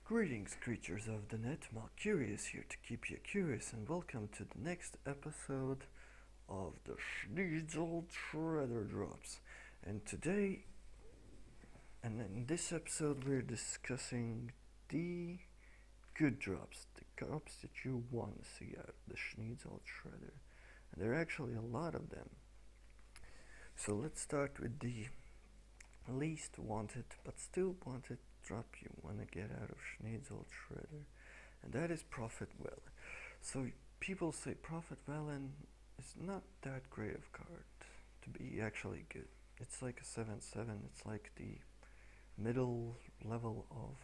Greetings, creatures of the net. Curious here to keep you curious, and welcome to the next episode of the Sneed Shredder Drops. And today, and in this episode, we're discussing the good drops, the drops that you want to see out of the Sneed Shredder. And there are actually a lot of them. So let's start with the least wanted, but still wanted drop you want to get out of Sneed's old shredder, and that is Prophet Velen. So people say Prophet Velen is not that great of card to be actually good. It's like a 7/7. It's like the middle level of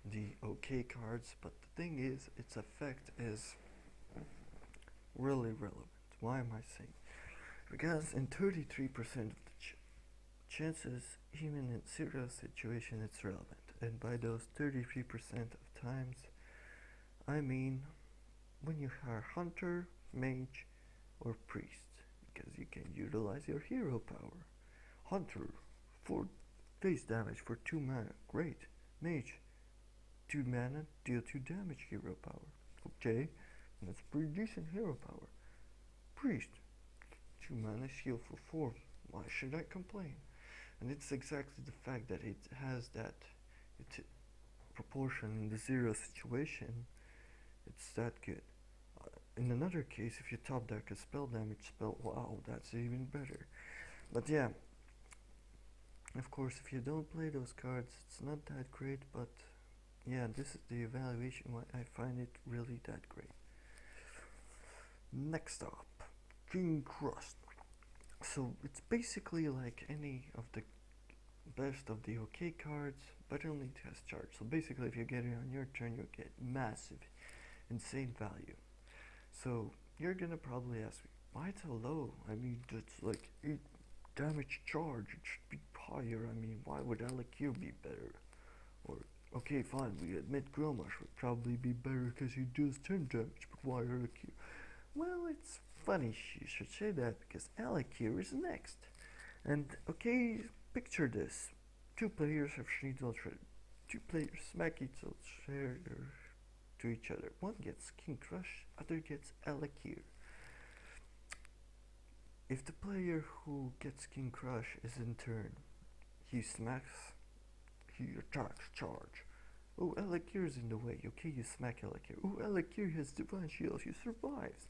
the OK cards, but the thing is, its effect is really relevant. Why am I saying? Because in 33% of the chances, even in zero situation, it's relevant. And by those 33% of times, I mean when you are hunter, mage, or priest, because you can utilize your hero power. Hunter, 4 face damage for 2 mana, great. Mage, 2 mana, deal 2 damage, hero power. Okay, that's pretty decent hero power. Priest, 2 mana, shield for 4. Why should I complain? And it's exactly the fact that it has that proportion in the zero situation. It's that good. In another case, if you top deck a spell damage spell, wow, that's even better. But yeah, of course, if you don't play those cards, it's not that great. But yeah, this is the evaluation why I find it really that great. Next up, King Crust. So it's basically like any of the best of the OK cards, but only it has charge. So basically, if you get it on your turn, you get massive, insane value. So you're gonna probably ask me, why it's so low? I mean, it's like 8 damage charge. It should be higher. I mean, why would Alakir be better? Or okay, fine, we admit Gromash would probably be better because he does 10 damage, but why Alakir? Well, it's funny you should say that because Alakir is next. And okay, picture this. 2 players have Sneed Shredder. 2 players smack each other to each other. One gets King Crush, other gets Alakir. If the player who gets King Crush is in turn, he smacks, he attacks, charge. Oh, Alakir is in the way. Okay, you smack Alakir. Oh, Alakir has Divine Shield, he survives.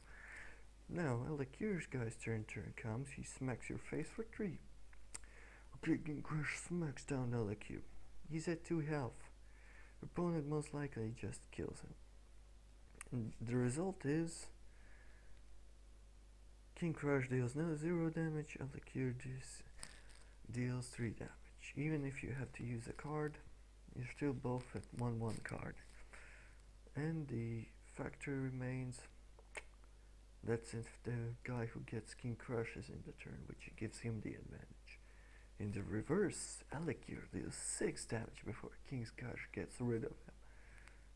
Now, Alakir's guy's turn comes, he smacks your face for 3. Okay, King Crush smacks down Alakir. He's at 2 health. Opponent most likely just kills him. And the result is King Crush deals 0 damage, Alakir deals 3 damage. Even if you have to use a card, you're still both at 1/1 card. And the factor remains, that's if the guy who gets King Crush is in the turn, which gives him the advantage. In the reverse, Alakir deals 6 damage before King Crush gets rid of him.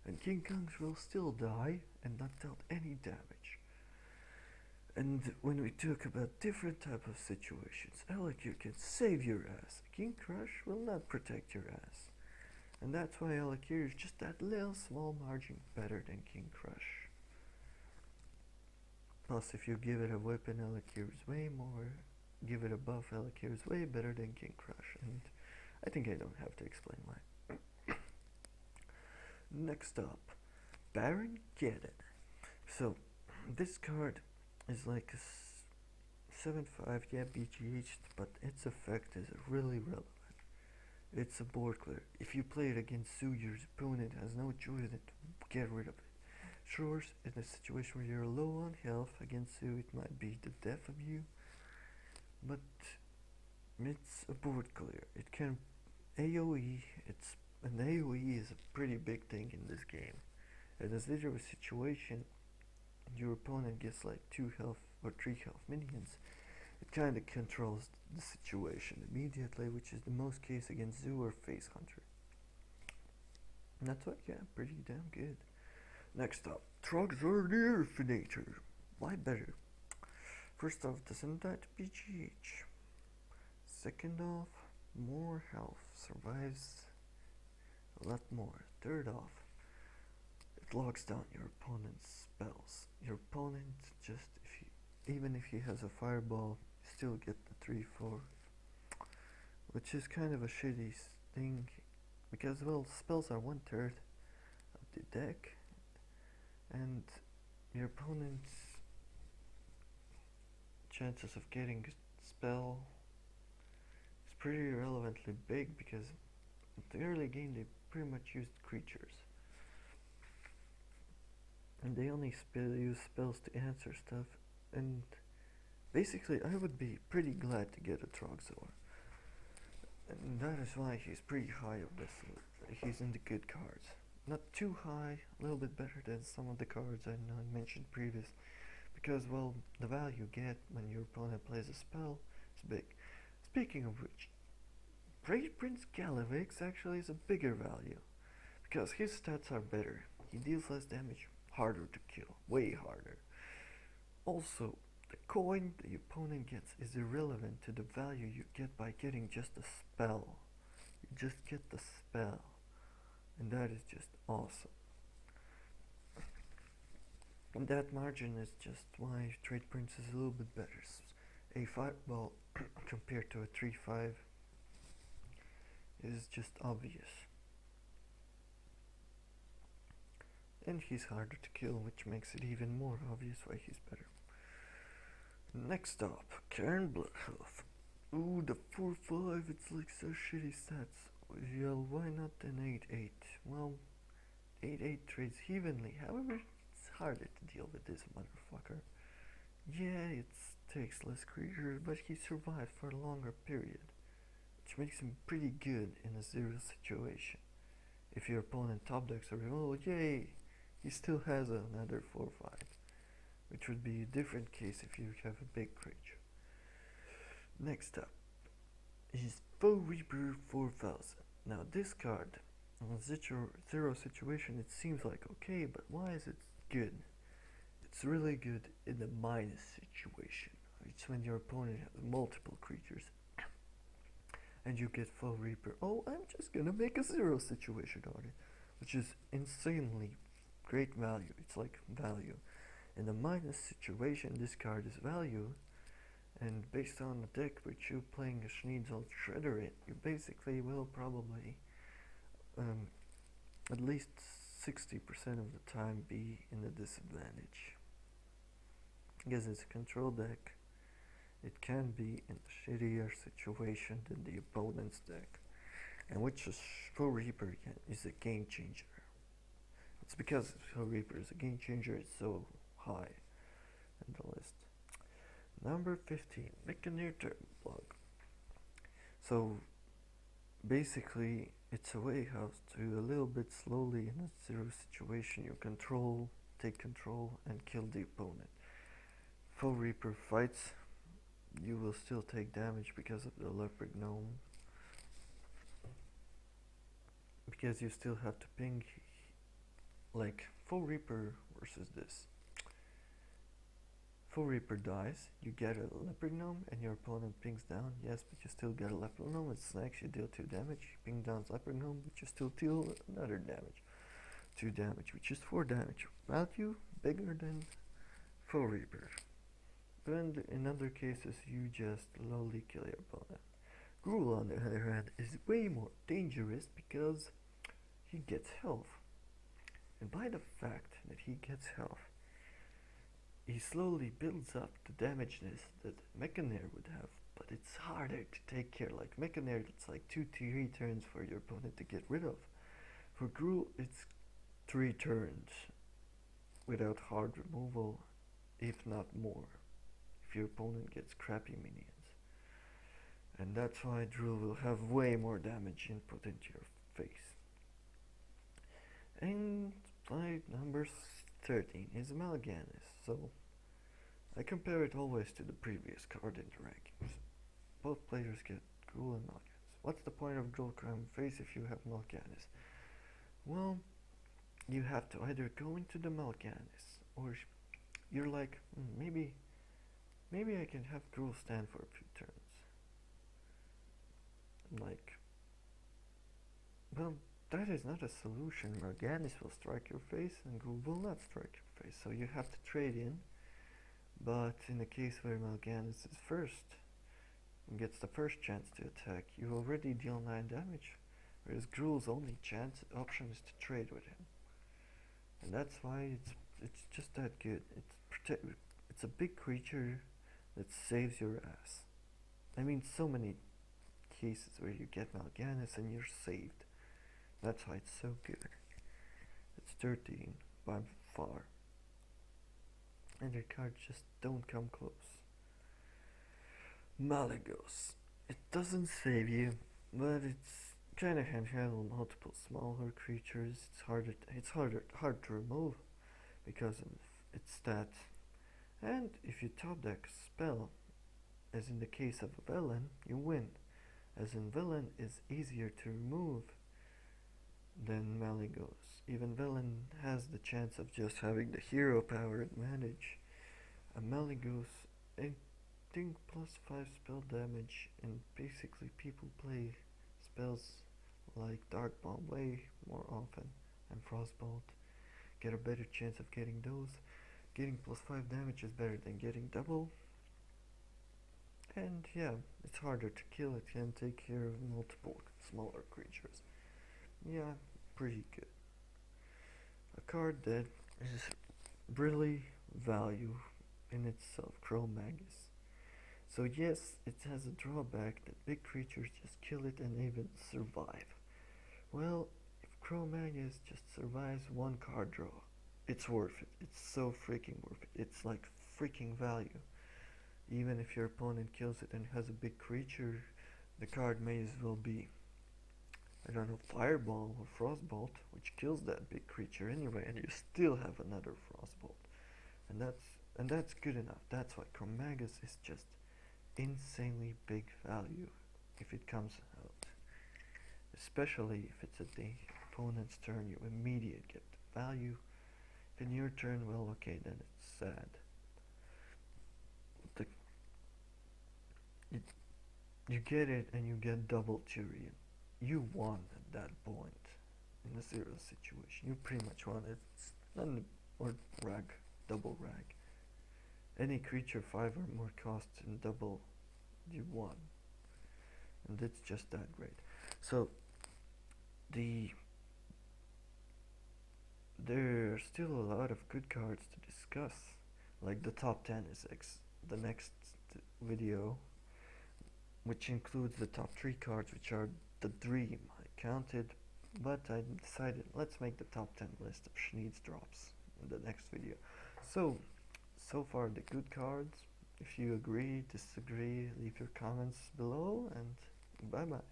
And King Crush will still die and not dealt any damage. And when we talk about different type of situations, Alakir can save your ass. King Crush will not protect your ass. And that's why Alakir is just that little small margin better than King Crush. Plus, if you give it a weapon, Alakir is way more. Give it a buff, Alakir is way better than King Crush, and I think I don't have to explain why. Next up, Baron Geddon. So, this card is like a 7/5, yeah, BGH, but its effect is really relevant. It's a board clear. If you play it against Zoo, your opponent has no choice than to get rid of it. Sure, in a situation where you're low on health against Zoo, it might be the death of you. But it's a board clear. It can AoE. An AoE is a pretty big thing in this game. In a zero situation, your opponent gets like 2 health or 3 health minions. It kind of controls the situation immediately, which is the most case against Zoo or Face Hunter. And that's what, yeah, pretty damn good. Next up, Troxor the Earthinator. Why better? First off, doesn't die to BGH. Second off, more health, survives a lot more. third off, it locks down your opponent's spells. Your opponent just, even if he has a fireball, you still get the 3/4, which is kind of a shitty thing, because, well, spells are 1/3 of the deck, and your opponent's chances of getting a spell is pretty relevantly big, because in the early game they pretty much used creatures. And they only use spells to answer stuff, and basically I would be pretty glad to get a Trogzor. And that is why he's pretty high up this list. He's in the good cards. Not too high, a little bit better than some of the cards I mentioned previous. Because, well, the value you get when your opponent plays a spell is big. Speaking of which, Great Prince Galivix actually is a bigger value, because his stats are better. He deals less damage, harder to kill, way harder. Also, the coin the opponent gets is irrelevant to the value you get by getting just a spell. You just get the spell, and that is just awesome. And that margin is just why Trade Prince is a little bit better. A 5-ball compared to a 3/5 is just obvious. And he's harder to kill, which makes it even more obvious why he's better. Next up, Cairn Bloodhoof. Ooh, the 4/5, it's like so shitty stats. Well, why not an 8/8? Well, 8/8 trades evenly, however, it's harder to deal with this motherfucker. Yeah, it takes less creatures, but he survives for a longer period, which makes him pretty good in a 0 situation. If your opponent top decks a removal, yay, he still has another 4/5, which would be a different case if you have a big creature. Next up is Foe Reaper 4000. Now this card, in a 0 situation, it seems like okay, but why is it good? It's really good in the minus situation. It's when your opponent has multiple creatures and you get Foe Reaper. Oh, I'm just gonna make a 0 situation on it, which is insanely great value. It's like value. In the minus situation, this card is value, and based on the deck which you playing a Sneed Shredder in, you basically will probably at least 60% of the time be in a disadvantage. Because it's a control deck, it can be in a shittier situation than the opponent's deck, and which is Foe Reaper is a game changer. It's because Foe Reaper is a game changer, it's so high in the list. Number 15, Mechanier Turboplug. So basically it's a way house to a little bit slowly in a 0 situation you control, take control and kill the opponent. Foe Reaper fights, you will still take damage because of the Leopard Gnome, because you still have to ping, like Foe Reaper versus this. Foe Reaper dies, you get a Leopard Gnome and your opponent pings down, yes, but you still get a Leopard Gnome, it snacks, you deal 2 damage, you ping down Leopard Gnome, but you still deal another damage. 2 damage, which is 4 damage. Value bigger than Foe Reaper. But in other cases, you just slowly kill your opponent. Gruul, on the other hand, is way more dangerous because he gets health. And by the fact that he gets health, he slowly builds up the damageness that Mechanier would have, but it's harder to take care. Like Mechanier, it's like 2-3 turns for your opponent to get rid of. For Gruul, it's 3 turns without hard removal, if not more, if your opponent gets crappy minions. And that's why Gruul will have way more damage input into your face. And my number 13 is Mal'Ganis. So I compare it always to the previous card in the rankings. Both players get Gruul and Mal'Ganis. What's the point of Gruul Crown Face if you have Mal'Ganis? Well, you have to either go into the Mal'Ganis, or you're like, maybe I can have Gruul stand for a few turns. Like, well, that is not a solution. Morganis will strike your face and Ghoul will not strike your face. So you have to trade in. But in the case where Morganis is first, and gets the first chance to attack, you already deal 9 damage. Whereas Gruul's only chance option is to trade with him. And that's why it's just that good. It's a big creature that saves your ass. I mean, so many cases where you get Mal'Ganis and you're saved. That's why it's so good. It's 13 by far. And your cards just don't come close. Malygos. It doesn't save you, but it's kind of can handle multiple smaller creatures. It's hard to remove because of its stat. And if you top deck a spell, as in the case of a villain, you win. As in villain is easier to remove than Malygos. Even villain has the chance of just having the hero power advantage. A Malygos, I think +5 spell damage, and basically people play spells like Dark Bomb way more often and Frostbolt. Get a better chance of getting those. Getting +5 damage is better than getting double. And yeah, it's harder to kill. It can take care of multiple smaller creatures. Yeah, pretty good. A card that is really value in itself, Cro-Magus. So yes, it has a drawback that big creatures just kill it and even survive. Well, if Cro-Magus just survives one card draw, it's worth it. It's so freaking worth it. It's like freaking value. Even if your opponent kills it and has a big creature, the card may as well be, I don't know, Fireball or Frostbolt, which kills that big creature anyway, and you still have another Frostbolt. And that's good enough. That's why Cro-Magus is just insanely big value if it comes out. Especially if it's at the opponent's turn, you immediately get the value. If in your turn, well, okay, then it's sad. You get it and you get double Tyrion. You won at that point in a 0 situation. You pretty much won it. Or rag, double rag. Any creature 5 or more costs in double, you won. And it's just that great. So there are still a lot of good cards to discuss. Like the top 10 is the next video, which includes the top 3 cards, which are the dream. I counted, but I decided let's make the top 10 list of Sneed's drops in the next video. So far the good cards. If you agree, disagree, leave your comments below, and bye bye.